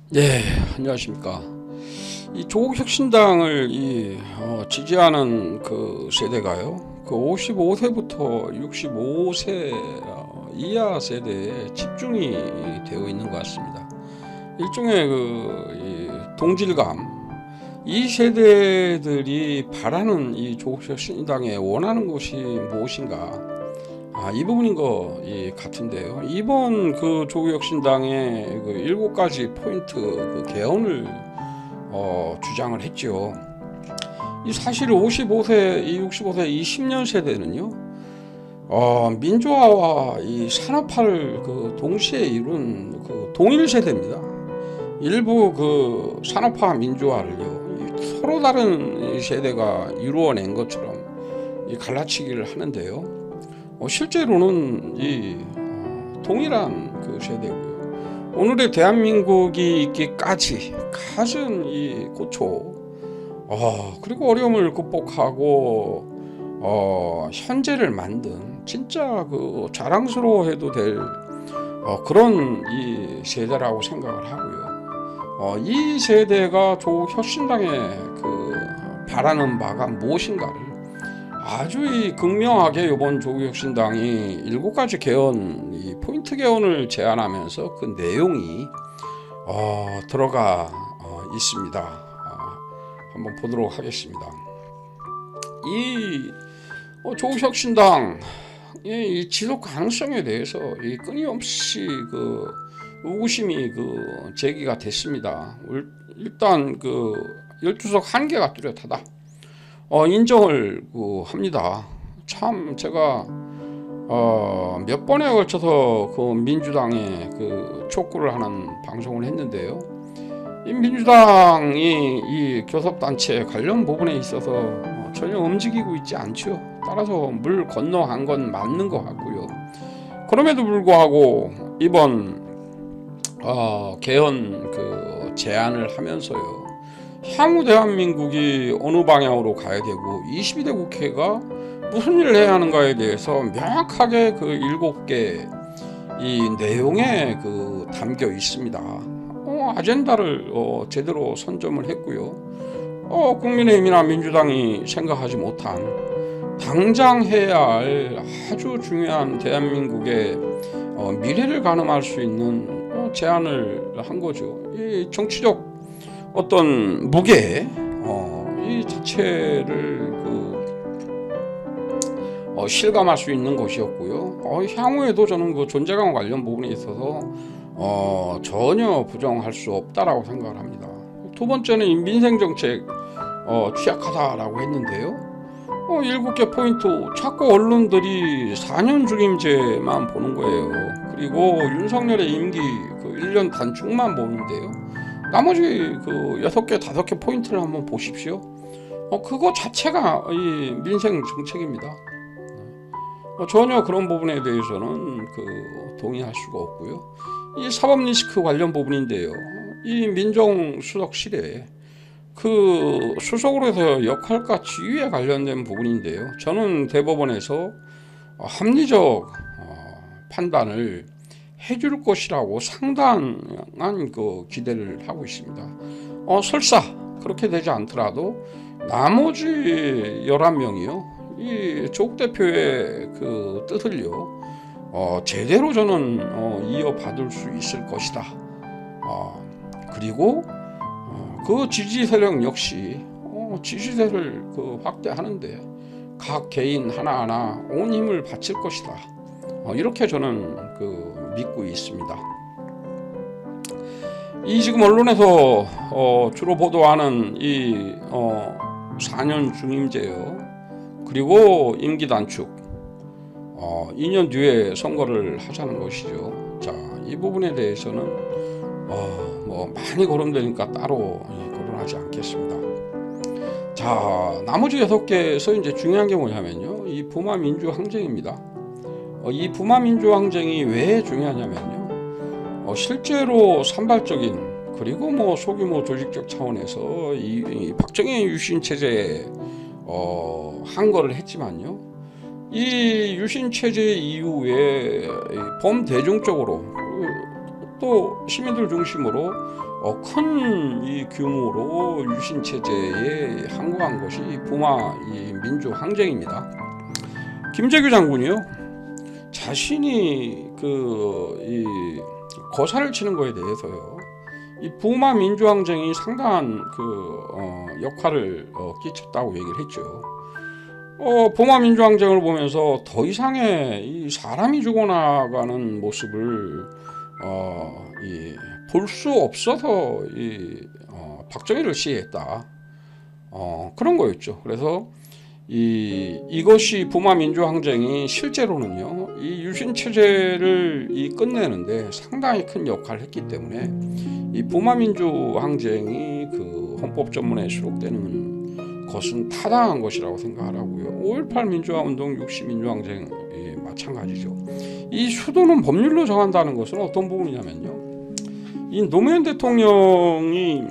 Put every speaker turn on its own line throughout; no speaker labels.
네, 안녕하십니까. 이 조국혁신당을 지지하는 그 세대가요, 그 55세부터 65세 이하 세대에 집중이 되어 있는 것 같습니다. 일종의 이 동질감, 이 세대들이 바라는 이 조국혁신당에 원하는 것이 무엇인가? 이 부분인 것 같은데요. 이번 그 조국혁신당의 그 7가지 포인트 그 개헌을 주장을 했죠. 이 사실 55세, 65세, 이 10년 세대는요, 민주화와 이 산업화를 그 동시에 이룬 그 동일 세대입니다. 일부 그 산업화 민주화를요, 서로 다른 이 세대가 이루어낸 것처럼 갈라치기를 하는데요. 실제로는 동일한 그 세대고요. 오늘의 대한민국이 있기까지 갖은 이 고초, 그리고 어려움을 극복하고 현재를 만든 진짜 그 자랑스러워해도 될 그런 이 세대라고 생각을 하고요. 이 세대가 조국혁신당의 그 바라는 바가 무엇인가를 아주 극명하게 이번 조국혁신당이 7가지 개헌, 이 포인트 개헌을 제안하면서 그 내용이 들어가 있습니다. 한번 보도록 하겠습니다. 이 조국혁신당 이 지속 가능성에 대해서 끊임없이 그 의구심이 그 제기가 됐습니다. 일단 그 12석 한계가 뚜렷하다. 인정을 합니다. 참 제가 몇 번에 걸쳐서 그 민주당에 그 촉구를 하는 방송을 했는데요. 이 민주당이 이 교섭단체 관련 부분에 있어서 전혀 움직이고 있지 않죠. 따라서 물 건너간 건 맞는 것 같고요. 그럼에도 불구하고 이번 개헌 그 제안을 하면서요, 향후 대한민국이 어느 방향으로 가야 되고 22대 국회가 무슨 일을 해야 하는가에 대해서 명확하게 그 7개 이 내용에 그 담겨 있습니다. 아젠다를 제대로 선점을 했고요. 국민의힘이나 민주당이 생각하지 못한 당장 해야 할 아주 중요한 대한민국의 미래를 가늠할 수 있는 제안을 한 거죠. 이 정치적 어떤 무게 이 자체를 실감할 수 있는 것이었고요. 향후에도 저는 그 존재감 관련 부분에 있어서 전혀 부정할 수 없다라고 생각을 합니다. 두 번째는 민생 정책 취약하다라고 했는데요. 7개 포인트 자꾸 언론들이 4년 중임제만 보는 거예요. 그리고 윤석열의 임기 그 1년 단축만 보는데요. 나머지 그 6개, 5개 포인트를 한번 보십시오. 그거 자체가 이 민생 정책입니다. 전혀 그런 부분에 대해서는 동의할 수가 없고요. 이 사법 리스크 관련 부분인데요. 이 민정수석실에 그 수석으로서 역할과 지위에 관련된 부분인데요. 저는 대법원에서 합리적 판단을 해줄 것이라고 상당한 그 기대를 하고 있습니다. 설사 그렇게 되지 않더라도 나머지 11명이요. 이 조국 대표의 그 뜻을요. 제대로 저는 이어받을 수 있을 것이다. 그리고 그 지지 세력 역시 지지세를 그 확대하는데 각 개인 하나하나 온 힘을 바칠 것이다. 이렇게 저는 믿고 있습니다. 이 지금 언론에서 주로 보도하는 이 4년 중임제요. 그리고 임기 단축 2년 뒤에 선거를 하자는 것이죠. 자, 이 부분에 대해서는 뭐 많이 거론되니까 따로 거론하지 않겠습니다. 자, 나머지 6개에서 이제 중요한 게 뭐냐면요, 이 부마 민주 항쟁입니다. 이 부마 민주 항쟁이 왜 중요하냐면요, 실제로 산발적인 그리고 뭐 소규모 조직적 차원에서 이 박정희 유신 체제에 항거를 했지만요, 이 유신 체제 이후에 범대중적으로 또 시민들 중심으로 큰 이 규모로 유신 체제에 항거한 것이 부마 이 민주 항쟁입니다. 김재규 장군이요, 자신이 이 거사를 치는 거에 대해서요, 이 부마 민주 항쟁이 상당한 역할을 끼쳤다고 얘기를 했죠. 부마 민주 항쟁을 보면서 더 이상의 이 사람이 죽어나가는 모습을 볼 수 없어서 박정희를 시해했다. 그런 거였죠. 그래서 이것이 부마 민주 항쟁이 실제로는요, 이 유신 체제를 끝내는데 상당히 큰 역할을 했기 때문에 이 부마 민주 항쟁이 그 헌법 전문에 수록되는 것은 타당한 것이라고 생각하고요. 5.18 민주화 운동, 60 민주 항쟁 마찬가지죠. 이 수도는 법률로 정한다는 것은 어떤 부분이냐면요, 이 노무현 대통령이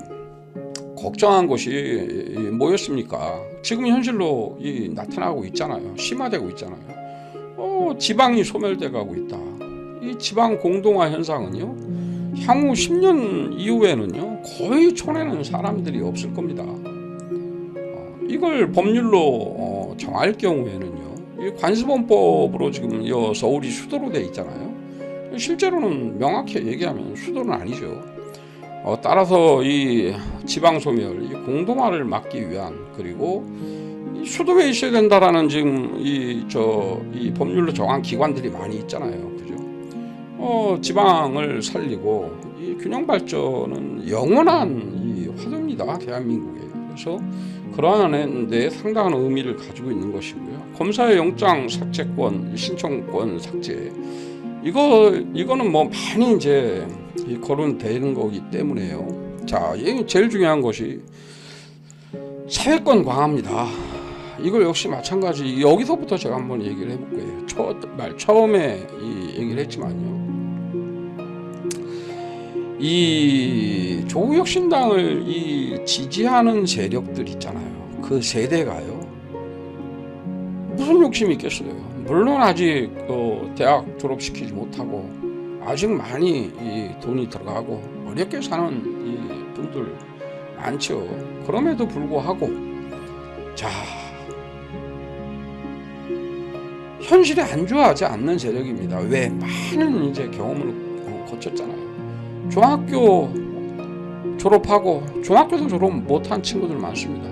걱정한 것이 뭐였습니까? 지금 현실로 나타나고 있잖아요. 심화되고 있잖아요. 지방이 소멸돼 가고 있다. 이 지방 공동화 현상은요, 향후 10년 이후에는요, 거의 촌에는 사람들이 없을 겁니다. 이걸 법률로 정할 경우에는요, 이 관습원법으로 지금 서울이 수도로 돼 있잖아요. 실제로는 명확히 얘기하면 수도는 아니죠. 따라서 이 지방 소멸, 이 공동화를 막기 위한, 그리고 이 수도에 있어야 된다라는 지금 이 법률로 정한 기관들이 많이 있잖아요, 그죠? 지방을 살리고 이 균형 발전은 영원한 이 화두입니다, 대한민국에. 그래서 그러한 데 상당한 의미를 가지고 있는 것이고요. 검사의 영장 삭제권, 신청권 삭제, 이거는 뭐 많이 이제 거론되는 거기 때문에요. 자, 제일 중요한 것이 사회권 강화입니다. 이걸 역시 마찬가지, 여기서부터 제가 한번 얘기를 해볼 거예요. 처음에 얘기를 했지만요, 이 조국혁신당을 지지하는 세력들 있잖아요. 그 세대가요, 무슨 욕심이 있겠어요. 물론 아직 대학 졸업시키지 못하고 아직 많이 돈이 들어가고 어렵게 사는 이 분들 많죠. 그럼에도 불구하고, 자, 현실에 안주하지 않는 세력입니다. 왜? 많은 이제 경험을 거쳤잖아요. 중학교 졸업하고, 중학교도 졸업 못한 친구들 많습니다.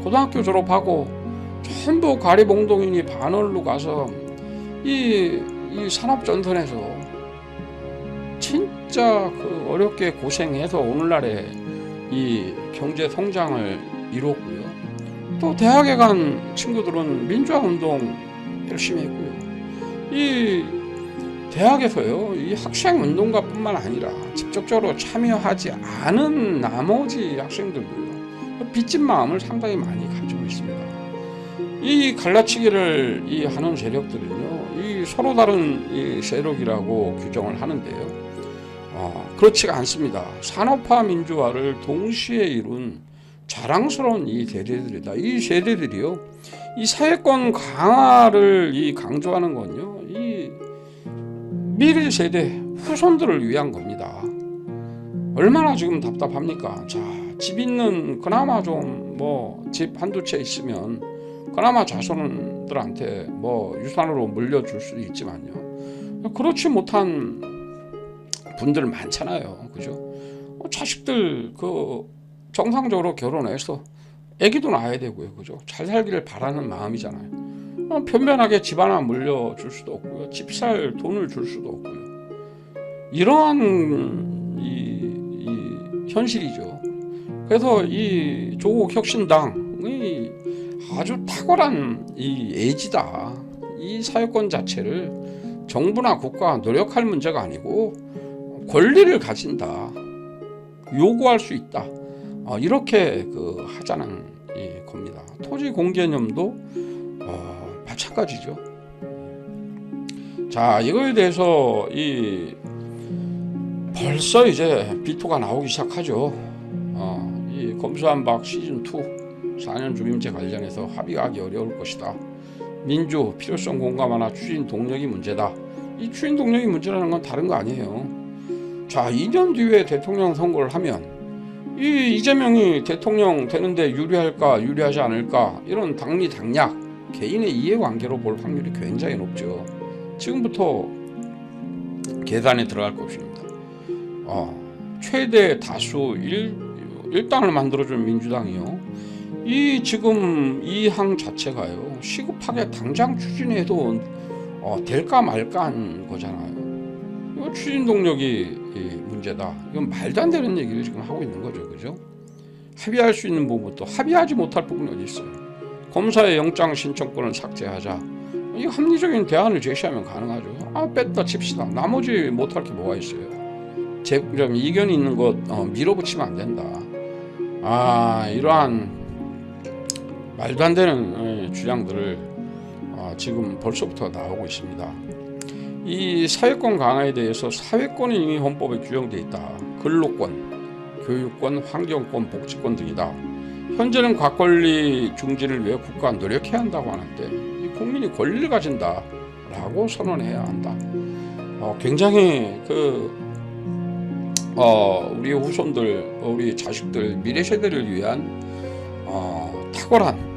고등학교 졸업하고 전부 가리봉동이니 반월로 가서 이 산업전선에서 진짜 어렵게 고생해서 오늘날의 이 경제 성장을 이뤘고요. 또 대학에 간 친구들은 민주화운동 열심히 했고요. 이 대학에서요, 이 학생운동가뿐만 아니라 직접적으로 참여하지 않은 나머지 학생들도요, 빚진 마음을 상당히 많이 가지고 있습니다. 이 갈라치기를 하는 세력들은요, 이 서로 다른 이 세력이라고 규정을 하는데요, 그렇지가 않습니다. 산업화 민주화를 동시에 이룬 자랑스러운 이 세대들이다. 이 세대들이요, 이 사회권 강화를 강조하는 건요, 이 미래 세대 후손들을 위한 겁니다. 얼마나 지금 답답합니까? 자, 집 있는, 그나마 좀 집 한두 채 있으면 그나마 자손들한테 유산으로 물려줄 수도 있지만요, 그렇지 못한 분들 많잖아요, 그죠? 자식들 정상적으로 결혼해서 아기도 낳아야 되고요, 그죠? 잘 살기를 바라는 마음이잖아요. 변변하게 집 하나 물려줄 수도 없고요, 집 살 돈을 줄 수도 없고요. 이러한 이 현실이죠. 그래서 이 조국 혁신당이 아주 탁월한 이 애지다. 이 사회권 자체를 정부나 국가가 노력할 문제가 아니고 권리를 가진다, 요구할 수 있다, 이렇게 하자는 겁니다. 토지 공개념도 마찬가지죠. 자, 이거에 대해서 벌써 이제 비토가 나오기 시작하죠. 이 검수완박 시즌2 4년 주임제 관련해서 합의하기 어려울 것이다. 민주 필요성 공감하나 추진 동력이 문제다. 이 추진 동력이 문제라는 건 다른 거 아니에요. 자, 2년 뒤에 대통령 선거를 하면 이 이재명이 대통령 되는데 유리할까 유리하지 않을까 이런 당리당략 개인의 이해관계로 볼 확률이 굉장히 높죠. 지금부터 계산에 들어갈 것입니다. 최대 다수 일당을 만들어준 민주당이요. 이 지금 이 항 자체가요. 시급하게 당장 추진해도 될까 말까 한 거잖아요. 이거 추진 동력이 문제다. 이건 말도 안 되는 얘기를 지금 하고 있는 거죠. 그죠? 합의할 수 있는 부분도 합의하지 못할 부분이 어디 있어요. 검사의 영장 신청권을 삭제하자. 이 합리적인 대안을 제시하면 가능하죠. 뺐다 칩시다. 나머지 못할 게 뭐가 있어요. 좀 이견이 있는 것 밀어붙이면 안 된다. 이러한 말도 안 되는 주장들을 지금 벌써부터 나오고 있습니다. 이 사회권 강화에 대해서 사회권은 이미 헌법에 규정되어 있다. 근로권, 교육권, 환경권, 복지권 등이다. 현재는 과권리 중지를 위해 국가가 노력해야 한다고 하는데 이 국민이 권리를 가진다라고 선언해야 한다. 굉장히 우리 후손들, 우리 자식들, 미래 세대를 위한 탁월한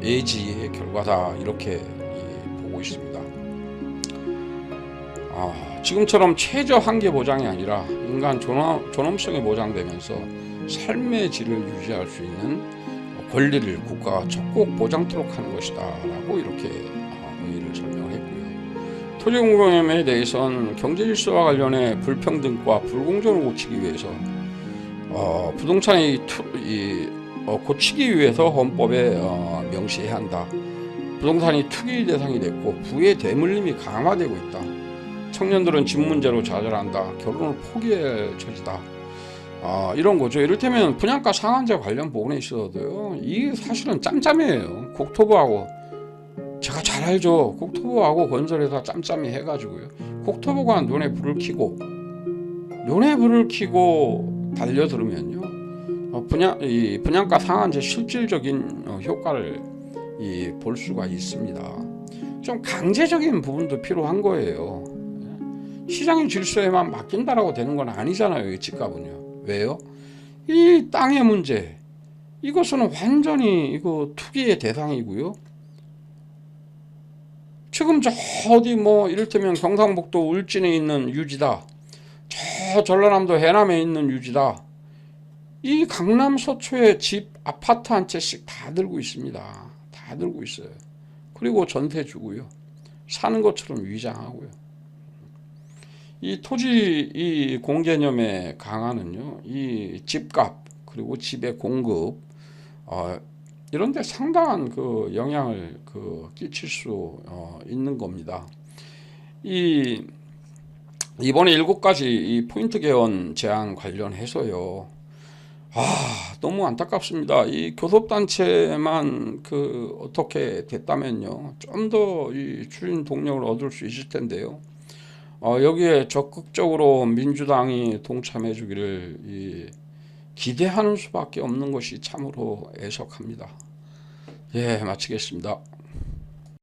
예지의 결과다 이렇게 보고 있습니다. 지금처럼 최저 한계 보장이 아니라 인간 존엄성이 보장되면서 삶의 질을 유지할 수 있는 권리를 국가가 적극 보장토록 하는 것이다 라고 이렇게 의의를 설명을 했고요. 토지공급에 대해서는 경제질서와 관련해 불평등과 불공정을 고치기 위해서 부동산이 고치기 위해서 헌법에 명시해야 한다. 부동산이 투기 대상이 됐고 부의 대물림이 강화되고 있다. 청년들은 집 문제로 좌절한다. 결혼을 포기할 처지다. 이런 거죠. 이를테면 분양가 상한제 관련 부분에 있어서도요. 이게 사실은 짬짬이에요. 국토부하고 제가 잘 알죠. 국토부하고 건설회사 짬짬이 해가지고요. 국토부가 눈에 불을 켜고 달려들으면요. 분양가 상한제 실질적인 효과를 볼 수가 있습니다. 좀 강제적인 부분도 필요한 거예요. 시장의 질서에만 맡긴다라고 되는 건 아니잖아요. 이 집값은요. 왜요? 이 땅의 문제, 이것은 완전히 투기의 대상이고요. 지금 저 어디 이를테면 경상북도 울진에 있는 유지다, 저 전라남도 해남에 있는 유지다, 이 강남 서초에 집 아파트 한 채씩 다 들고 있습니다. 다 들고 있어요. 그리고 전세 주고요. 사는 것처럼 위장하고요. 이 토지 공개념의 강화는요, 이 집값 그리고 집의 공급 이런 데 상당한 영향을 끼칠 수 있는 겁니다. 이번에 7가지 이 포인트 개헌 제안 관련해서요. 너무 안타깝습니다. 이 교섭단체만 어떻게 됐다면요, 좀 더 이 추진 동력을 얻을 수 있을 텐데요. 여기에 적극적으로 민주당이 동참해 주기를 기대하는 수밖에 없는 것이 참으로 애석합니다. 마치겠습니다.